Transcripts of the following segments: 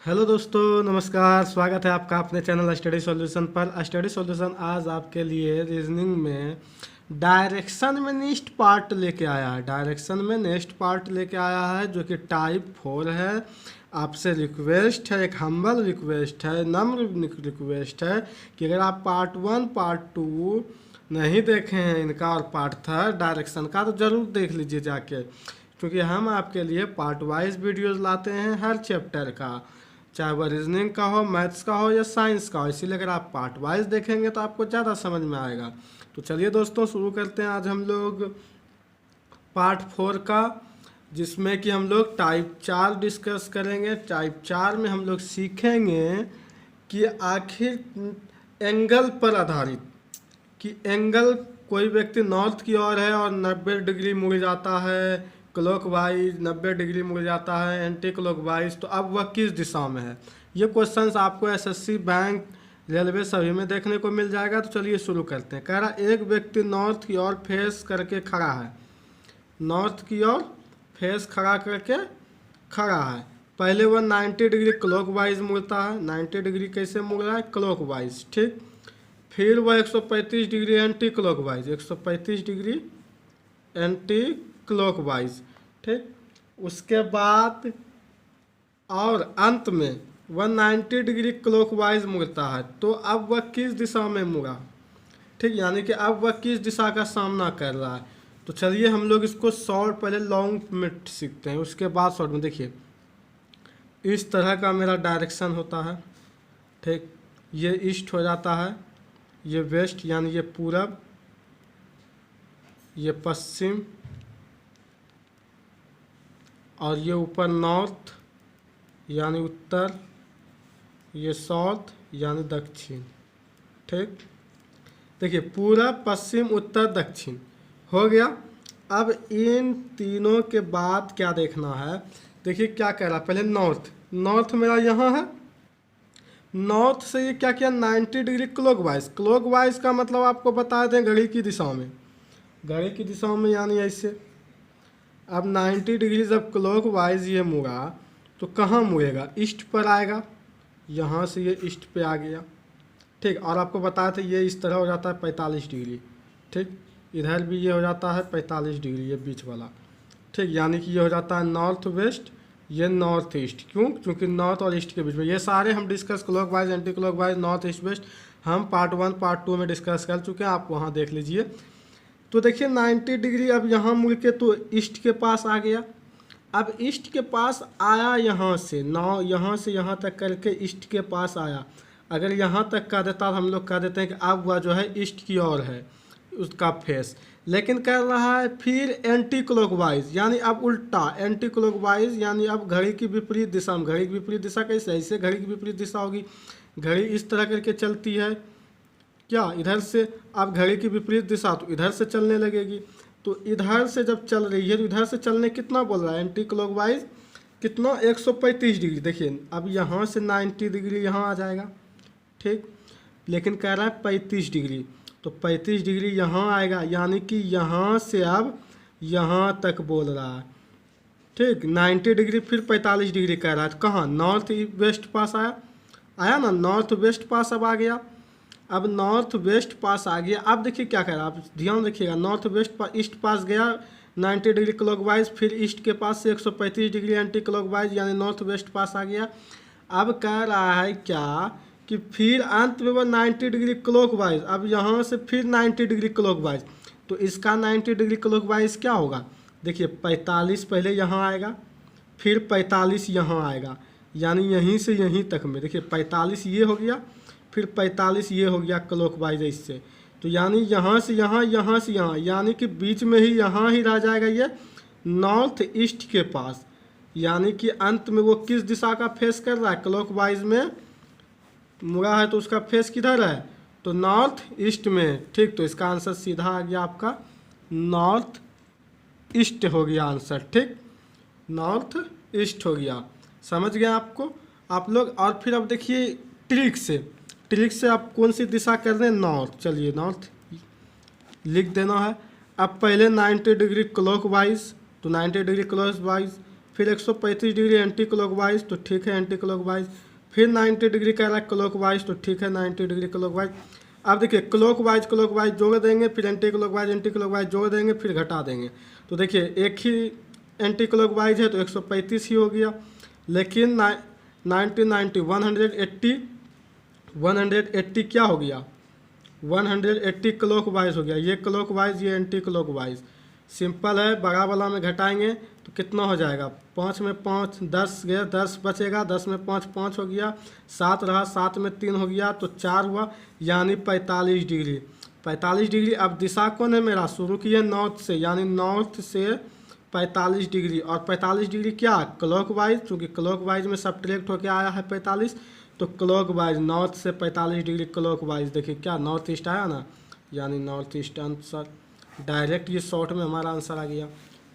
Hello दोस्तों, नमस्कार। स्वागत है आपका अपने चैनल स्टडी सॉल्यूशन पर। स्टडी सॉल्यूशन आज आपके लिए रीजनिंग में डायरेक्शन में नेक्स्ट पार्ट लेके आया है। डायरेक्शन में नेक्स्ट पार्ट लेके आया है जो कि टाइप 4 है। आपसे रिक्वेस्ट है, एक हम्बल रिक्वेस्ट है, नम्र रिक्वेस्ट है कि अगर आप पार्ट 1 पार्ट 2 नहीं देखे हैं इनका और पार्ट 3 डायरेक्शन का तो ज़रूर देख लीजिए जाके, क्योंकि हम आपके लिए पार्ट वाइज वीडियोस लाते हैं हर चैप्टर का, चाहे वह रीजनिंग का हो, मैथ्स का हो या साइंस का हो। इसीलिए अगर आप पार्ट वाइज देखेंगे तो आपको ज़्यादा समझ में आएगा। तो चलिए दोस्तों शुरू करते हैं। आज हम लोग पार्ट 4 का, जिसमें कि हम लोग टाइप 4 डिस्कस करेंगे। टाइप 4 में हम लोग सीखेंगे कि आखिर एंगल पर आधारित, कि एंगल कोई व्यक्ति नॉर्थ की ओर है और 90 डिग्री मुड़ जाता है, क्लॉक वाइज 90 डिग्री मुड़ जाता है, एंटी क्लॉक वाइज, तो अब वह किस दिशा में है। ये क्वेश्चंस आपको एसएससी, बैंक, रेलवे सभी में देखने को मिल जाएगा। तो चलिए शुरू करते हैं। कह रहा एक व्यक्ति नॉर्थ की ओर फेस करके खड़ा है, नॉर्थ की ओर फेस खड़ा करके खड़ा है। पहले वह 90 डिग्री क्लॉक वाइज मुड़ता है। 90 डिग्री कैसे मुड़ रहा है? क्लॉक वाइज, ठीक। फिर वह 135 degree anti clock wise, 135 degree anti clock wise, ठीक। उसके बाद और अंत में वह 90 डिग्री क्लॉक वाइज मुड़ता है। तो अब वह किस दिशा में मुड़ा, ठीक, यानी कि अब वह किस दिशा का सामना कर रहा है। तो चलिए हम लोग इसको शॉर्ट पहले लॉन्ग में सीखते हैं, उसके बाद शॉर्ट में। देखिए इस तरह का मेरा डायरेक्शन होता है, ठीक। ये ईस्ट हो जाता है, ये वेस्ट यानी ये पूरब, ये पश्चिम, और ये ऊपर नॉर्थ यानी उत्तर, ये साउथ यानी दक्षिण, ठीक। देखिए पूरब, पश्चिम, उत्तर, दक्षिण हो गया। अब इन तीनों के बाद क्या देखना है? देखिए क्या कह रहा है, पहले नॉर्थ। नॉर्थ मेरा यहाँ है, नॉर्थ से ये क्या किया, 90 degree clock wise. Clock wise का मतलब आपको बता दें घड़ी की दिशा में, घड़ी की दिशा में यानी ऐसे। अब 90 डिग्री जब क्लॉक वाइज ये मुड़ा तो कहाँ मुड़ेगा? ईस्ट पर आएगा। यहाँ से ये ईस्ट पे आ गया, ठीक। और आपको बताया था ये इस तरह हो जाता है 45 डिग्री, ठीक। इधर भी ये हो जाता है 45 डिग्री, ये बीच वाला, ठीक। यानी कि ये हो जाता है नॉर्थ वेस्ट, ये नॉर्थ ईस्ट। क्यों? क्योंकि नॉर्थ और ईस्ट के बीच में ये सारे हम discuss, clock wise, anti clock wise, north east west, हम पार्ट 1 पार्ट 2 में डिस्कस कर चुके हैं, आप वहाँ देख लीजिए। तो देखिए 90 डिग्री अब यहाँ मुड़ के तो ईस्ट के पास आ गया। अब ईस्ट के पास आया यहाँ से, यहाँ से यहाँ तक करके ईस्ट के पास आया। अगर यहाँ तक कह देता तो हम लोग कह देते हैं कि अब वह जो है ईस्ट की ओर है उसका फेस, लेकिन कर रहा है फिर एंटी क्लॉकवाइज, यानी अब उल्टा एंटी क्लॉकवाइज, यानी अब घड़ी की विपरीत दिशा में। घड़ी की विपरीत दिशा कैसे? ऐसे घड़ी की विपरीत दिशा होगी, घड़ी इस तरह करके चलती है क्या, इधर से। अब घड़ी की विपरीत दिशा तो इधर से चलने लगेगी। तो इधर से जब चल रही है तो इधर से चलने कितना बोल रहा है एंटी क्लॉकवाइज, कितना? 135 डिग्री। देखिए अब यहाँ से 90 डिग्री यहाँ आ जाएगा, ठीक। लेकिन कह रहा है 35 डिग्री, तो 35 डिग्री यहाँ आएगा, यानी कि यहाँ से अब यहाँ तक बोल रहा है, ठीक। 90 डिग्री फिर 45 डिग्री कह रहा है। तो कहाँ? नॉर्थ वेस्ट पास आया, आया ना, नॉर्थ वेस्ट पास अब आ गया। अब नॉर्थ वेस्ट पास आ गया। अब देखिए क्या कह रहा है, आप ध्यान रखिएगा। नॉर्थ वेस्ट ईस्ट पास गया 90 डिग्री क्लॉकवाइज, फिर ईस्ट के पास से 135 डिग्री एंटी क्लॉकवाइज, यानी नॉर्थ वेस्ट पास आ गया। अब कह रहा है क्या कि फिर अंत में वो 90 डिग्री क्लॉकवाइज, अब यहाँ से फिर 90 डिग्री क्लॉकवाइज। तो इसका 90 डिग्री क्लॉकवाइज क्या होगा? देखिए 45 पहले यहाँ आएगा, फिर 45 यहाँ आएगा, यानी यहीं से यहीं तक में। देखिए 45 ये हो गया, फिर 45 ये हो गया क्लॉकवाइज इससे। तो यानी यहाँ से यहाँ, यहाँ से यहाँ, यानी कि बीच में ही यहाँ ही रह जाएगा ये नॉर्थ ईस्ट के पास। यानी कि अंत में वो किस दिशा का फेस कर रहा है? क्लॉकवाइज में मुड़ा है तो उसका फेस किधर है? तो नॉर्थ ईस्ट में, ठीक। तो इसका आंसर सीधा आ गया आपका नॉर्थ ईस्ट हो गया आंसर, ठीक। नॉर्थ ईस्ट हो गया, समझ गए आपको आप लोग। और फिर अब देखिए ट्रिक से आप कौन सी दिशा कर रहे हैं? नॉर्थ। चलिए नॉर्थ लिख देना है। अब पहले 90 डिग्री क्लॉकवाइज, तो 90 डिग्री क्लॉकवाइज फिर 135 डिग्री एंटी क्लॉकवाइज, तो ठीक है एंटी क्लॉकवाइज। फिर 90 डिग्री कह रहा है क्लॉकवाइज, तो ठीक है 90 डिग्री क्लॉकवाइज। अब देखिए क्लॉकवाइज जोड़ देंगे, फिर एंटी क्लॉकवाइज जोड़ देंगे, फिर घटा देंगे। तो देखिए एक ही एंटी क्लॉकवाइज है तो 135 ही हो गया, लेकिन 90 180 क्या हो गया, 180 क्लॉकवाइज हो गया। ये क्लॉकवाइज, ये एंटी क्लॉकवाइज। सिंपल है, बड़ा वाला में घटाएंगे तो कितना हो जाएगा, 5 में 5 10 गया, 10 बचेगा, 10 में 5 5 हो गया, 7 रहा, 7 में 3 हो गया तो 4 हुआ, यानी 45 डिग्री। 45 डिग्री। अब दिशा कौन है मेरा, शुरू किए नॉर्थ से, यानी नॉर्थ से 45 डिग्री। और 45 डिग्री क्या, क्लॉकवाइज, चूँकि क्लॉकवाइज में सब्ट्रैक्ट होकर आया है 45, तो क्लॉकवाइज नॉर्थ से 45 डिग्री क्लॉकवाइज। देखिए क्या नॉर्थ ईस्ट आया ना, यानी नॉर्थ ईस्ट आंसर। डायरेक्ट ये शॉर्ट में हमारा आंसर आ गया।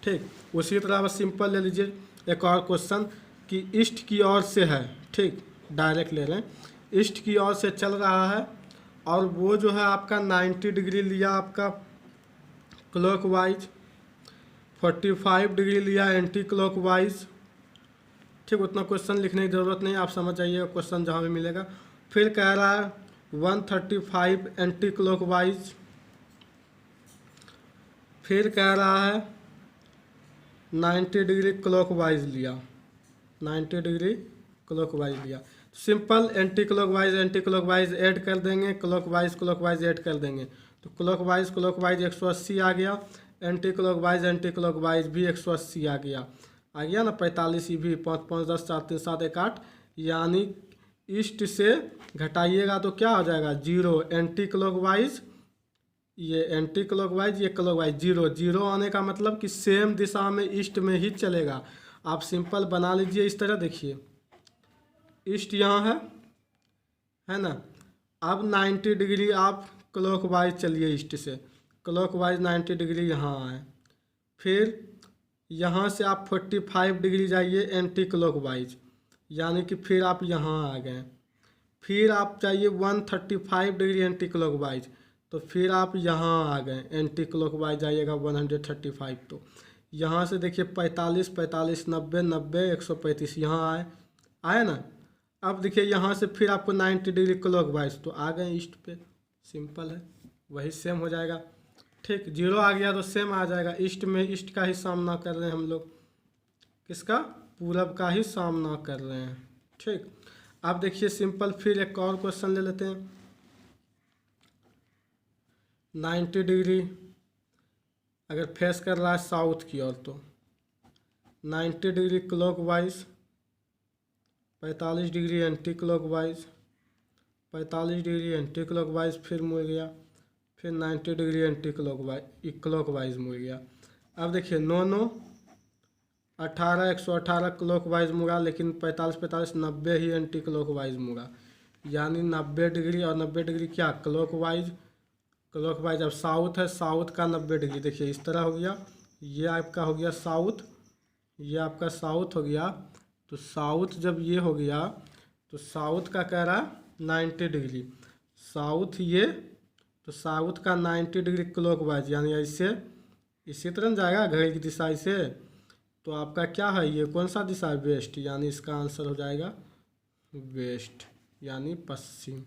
ठीक, उसी तरह बस सिंपल ले लीजिए एक और क्वेश्चन कि ईस्ट की ओर से है। ठीक, डायरेक्ट ले लें, ईस्ट की ओर से चल रहा है और वो जो है आपका 90 डिग्री लिया आपका क्लॉकवाइज, 45 डिग्री लिया एंटी क्लॉकवाइज। ठीक, उतना क्वेश्चन लिखने की ज़रूरत नहीं, आप समझ जाइएगा क्वेश्चन जहाँ भी मिलेगा। फिर कह रहा है 135 एंटी क्लॉकवाइज। फिर कह रहा है 90 डिग्री क्लॉकवाइज लिया, 90 डिग्री क्लॉकवाइज लिया। सिंपल एंटी क्लॉकवाइज ऐड कर देंगे, क्लॉकवाइज ऐड कर देंगे, तो क्लॉकवाइज 180 आ गया, एंटी क्लॉकवाइज भी 180 आ गया ना। 45 भी, 5 5 10 4 3 7 1 8, यानी ईस्ट से घटाइएगा तो क्या हो जाएगा, 0। एंटी क्लॉकवाइज, ये एंटी क्लॉकवाइज, ये क्लॉकवाइज, 0 आने का मतलब कि सेम दिशा में ईस्ट में ही चलेगा। आप सिंपल बना लीजिए इस तरह, देखिए ईस्ट यहाँ है ना। अब 90 डिग्री आप क्लॉकवाइज चलिए, ईस्ट से क्लॉकवाइज 90 डिग्री यहाँ आए, फिर यहाँ से आप 45 डिग्री जाइए एंटी क्लॉकवाइज, यानी कि फिर आप यहाँ आ गए। फिर आप चाहिए 135 डिग्री एंटी क्लॉकवाइज, तो फिर आप यहाँ आ गए, एंटी क्लॉकवाइज जाइएगा 135। तो यहाँ से देखिए 45 45 90 90 135 यहाँ आए ना। अब देखिए यहाँ से फिर आपको 90 डिग्री क्लॉकवाइज, तो आ गए ईस्ट पे। सिंपल है, वही सेम हो जाएगा। ठीक, 0 आ गया तो सेम आ जाएगा। ईस्ट में ईस्ट का ही सामना कर रहे हैं हम लोग, किसका, पूरब का ही सामना कर रहे हैं। ठीक, अब देखिए सिंपल फिर एक और क्वेश्चन ले लेते हैं। 90 डिग्री अगर फेस कर रहा है साउथ की ओर, तो 90 degree clockwise, 45 degree anti clockwise, 45 degree anti clockwise, फिर मुड़ गया, फिर 90 डिग्री एंटी क्लॉकवाइज मुड़ गया। अब देखिए 9 9 18 118 क्लॉकवाइज मुड़ा, लेकिन 45 45 90 ही एंटी क्लॉकवाइज मुड़ा, यानी 90 डिग्री और 90 डिग्री क्या, क्लॉकवाइज। अब साउथ है, साउथ का 90 डिग्री, देखिए इस तरह हो गया, ये आपका हो गया साउथ, ये आपका साउथ हो गया। तो साउथ जब ये हो गया तो साउथ का कह रहा 90 डिग्री, साउथ ये, तो साउथ का 90 डिग्री क्लॉकवाइज, यानी ऐसे इसी तरह जाएगा घड़ी की दिशा से। तो आपका क्या है, ये कौन सा दिशा है, वेस्ट, यानी इसका आंसर हो जाएगा वेस्ट, यानी पश्चिम।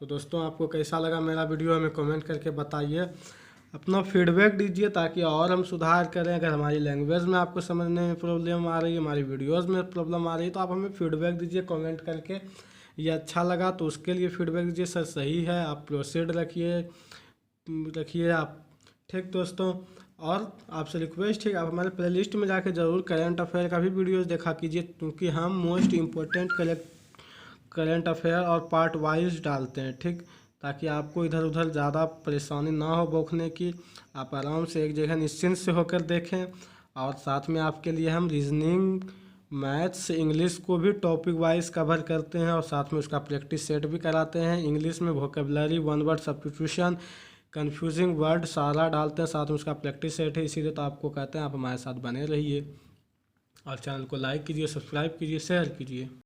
तो दोस्तों आपको कैसा लगा मेरा वीडियो, हमें कमेंट करके बताइए, अपना फीडबैक दीजिए ताकि और हम सुधार करें। अगर हमारी लैंग्वेज में आपको समझने में प्रॉब्लम आ रही है, हमारी वीडियोस में प्रॉब्लम आ रही है, तो आप हमें फीडबैक दीजिए कमेंट करके। ये अच्छा लगा तो उसके लिए फीडबैक दीजिए, सर सही है आप प्रोसीड रखिए आप। ठीक दोस्तों, और आपसे रिक्वेस्ट है कि आप हमारे प्लेलिस्ट में जाके ज़रूर करंट अफेयर का भी वीडियोज़ देखा कीजिए, क्योंकि हम मोस्ट इम्पोर्टेंट करंट अफेयर और पार्ट वाइज डालते हैं। ठीक, ताकि आपको इधर उधर ज़्यादा परेशानी ना हो बौखने की, आप आराम से एक जगह निश्चिंत से होकर देखें। और साथ में आपके लिए हम रीजनिंग, मैथ्स, इंग्लिश को भी टॉपिक वाइज कवर करते हैं और साथ में उसका प्रैक्टिस सेट भी कराते हैं। इंग्लिश में vocabulary, one word substitution, confusing word सारा डालते हैं, साथ में उसका प्रैक्टिस सेट है। इसीलिए तो आपको कहते हैं आप हमारे साथ बने रहिए और चैनल को लाइक कीजिए, सब्सक्राइब कीजिए, शेयर कीजिए।